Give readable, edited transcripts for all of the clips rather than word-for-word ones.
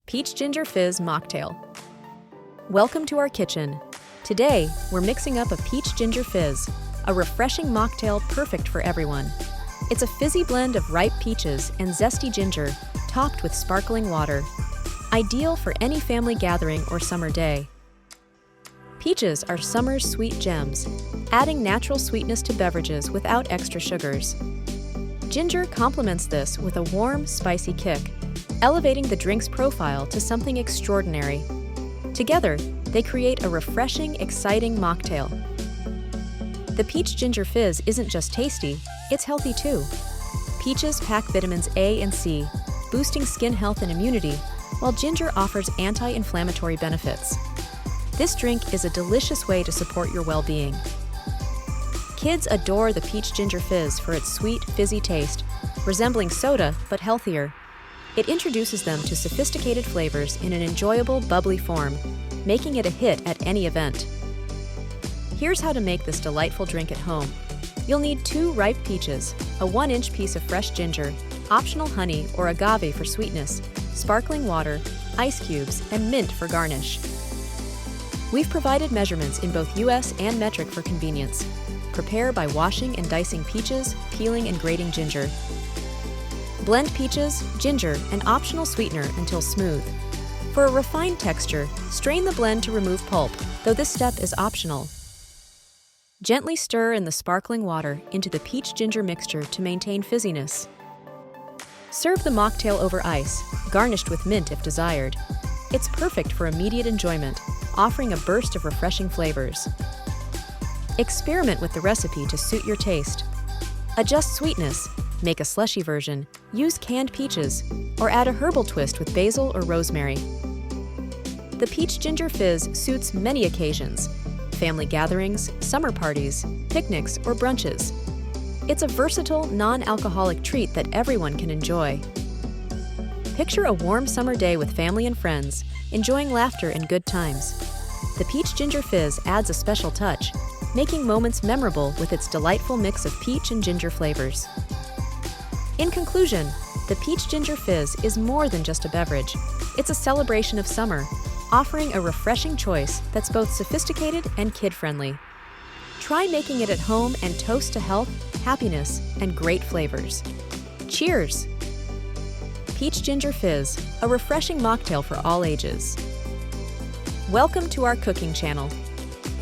Peach Ginger Fizz Mocktail. Welcome to our kitchen. Today, we're mixing up a Peach Ginger Fizz, a refreshing mocktail perfect for everyone. It's a fizzy blend of ripe peaches and zesty ginger, topped with sparkling water. Ideal for any family gathering or summer day. Peaches are summer's sweet gems, adding natural sweetness to beverages without extra sugars. Ginger complements this with a warm, spicy kick, elevating the drink's profile to something extraordinary. Together, they create a refreshing, exciting mocktail. The Peach Ginger Fizz isn't just tasty, it's healthy too. Peaches pack vitamins A and C, boosting skin health and immunity, while ginger offers anti-inflammatory benefits. This drink is a delicious way to support your well-being. Kids adore the Peach Ginger Fizz for its sweet, fizzy taste, resembling soda but healthier. It introduces them to sophisticated flavors in an enjoyable, bubbly form, making it a hit at any event. Here's how to make this delightful drink at home. You'll need 2 ripe peaches, a 1-inch piece of fresh ginger, optional honey or agave for sweetness, sparkling water, ice cubes, and mint for garnish. We've provided measurements in both US and metric for convenience. Prepare by washing and dicing peaches, peeling and grating ginger. Blend peaches, ginger, and optional sweetener until smooth. For a refined texture, strain the blend to remove pulp, though this step is optional. Gently stir in the sparkling water into the peach ginger mixture to maintain fizziness. Serve the mocktail over ice, garnished with mint if desired. It's perfect for immediate enjoyment, offering a burst of refreshing flavors. Experiment with the recipe to suit your taste. Adjust sweetness, make a slushy version, use canned peaches, or add a herbal twist with basil or rosemary. The Peach Ginger Fizz suits many occasions: family gatherings, summer parties, picnics, or brunches. It's a versatile, non-alcoholic treat that everyone can enjoy. Picture a warm summer day with family and friends, enjoying laughter and good times. The Peach Ginger Fizz adds a special touch, making moments memorable with its delightful mix of peach and ginger flavors. In conclusion, the Peach Ginger Fizz is more than just a beverage. It's a celebration of summer, offering a refreshing choice that's both sophisticated and kid-friendly. Try making it at home and toast to health, happiness, and great flavors. Cheers! Peach Ginger Fizz, a refreshing mocktail for all ages. Welcome to our cooking channel.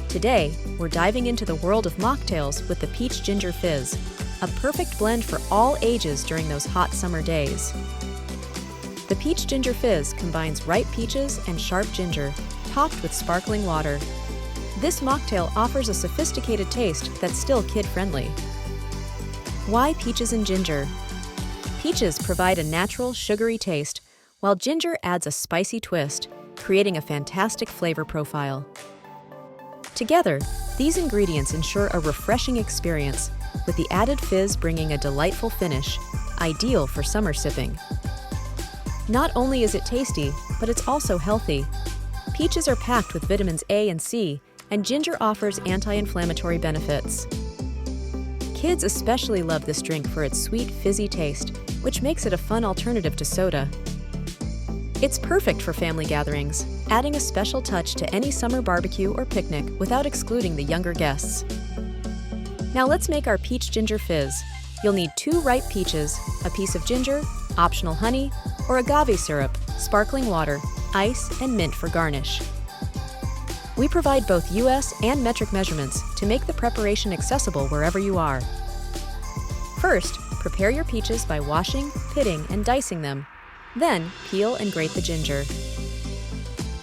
Today, we're diving into the world of mocktails with the Peach Ginger Fizz, a perfect blend for all ages during those hot summer days. The Peach Ginger Fizz combines ripe peaches and sharp ginger, topped with sparkling water. This mocktail offers a sophisticated taste that's still kid-friendly. Why peaches and ginger? Peaches provide a natural, sugary taste, while ginger adds a spicy twist, creating a fantastic flavor profile. Together, these ingredients ensure a refreshing experience, with the added fizz bringing a delightful finish, ideal for summer sipping. Not only is it tasty, but it's also healthy. Peaches are packed with vitamins A and C, and ginger offers anti-inflammatory benefits. Kids especially love this drink for its sweet, fizzy taste, which makes it a fun alternative to soda. It's perfect for family gatherings, adding a special touch to any summer barbecue or picnic without excluding the younger guests. Now let's make our Peach Ginger Fizz. You'll need 2 ripe peaches, a piece of ginger, optional honey, or agave syrup, sparkling water, ice, and mint for garnish. We provide both US and metric measurements to make the preparation accessible wherever you are. First, prepare your peaches by washing, pitting, and dicing them. Then, peel and grate the ginger.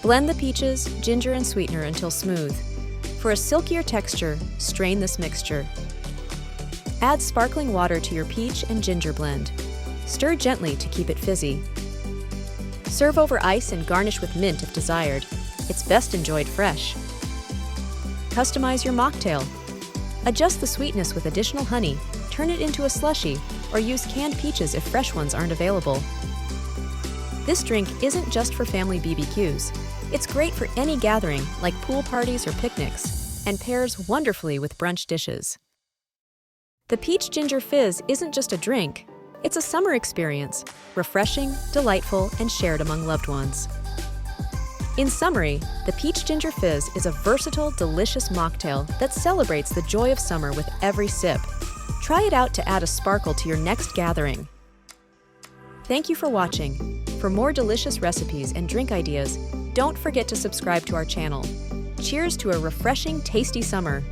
Blend the peaches, ginger, and sweetener until smooth. For a silkier texture, strain this mixture. Add sparkling water to your peach and ginger blend. Stir gently to keep it fizzy. Serve over ice and garnish with mint if desired. It's best enjoyed fresh. Customize your mocktail. Adjust the sweetness with additional honey, turn it into a slushie, or use canned peaches if fresh ones aren't available. This drink isn't just for family BBQs. It's great for any gathering, like pool parties or picnics, and pairs wonderfully with brunch dishes. The Peach Ginger Fizz isn't just a drink, It's a summer experience, refreshing, delightful, and shared among loved ones. In summary, the Peach Ginger Fizz is a versatile, delicious mocktail that celebrates the joy of summer with every sip. Try it out to add a sparkle to your next gathering. Thank you for watching. For more delicious recipes and drink ideas, don't forget to subscribe to our channel. Cheers to a refreshing, tasty summer!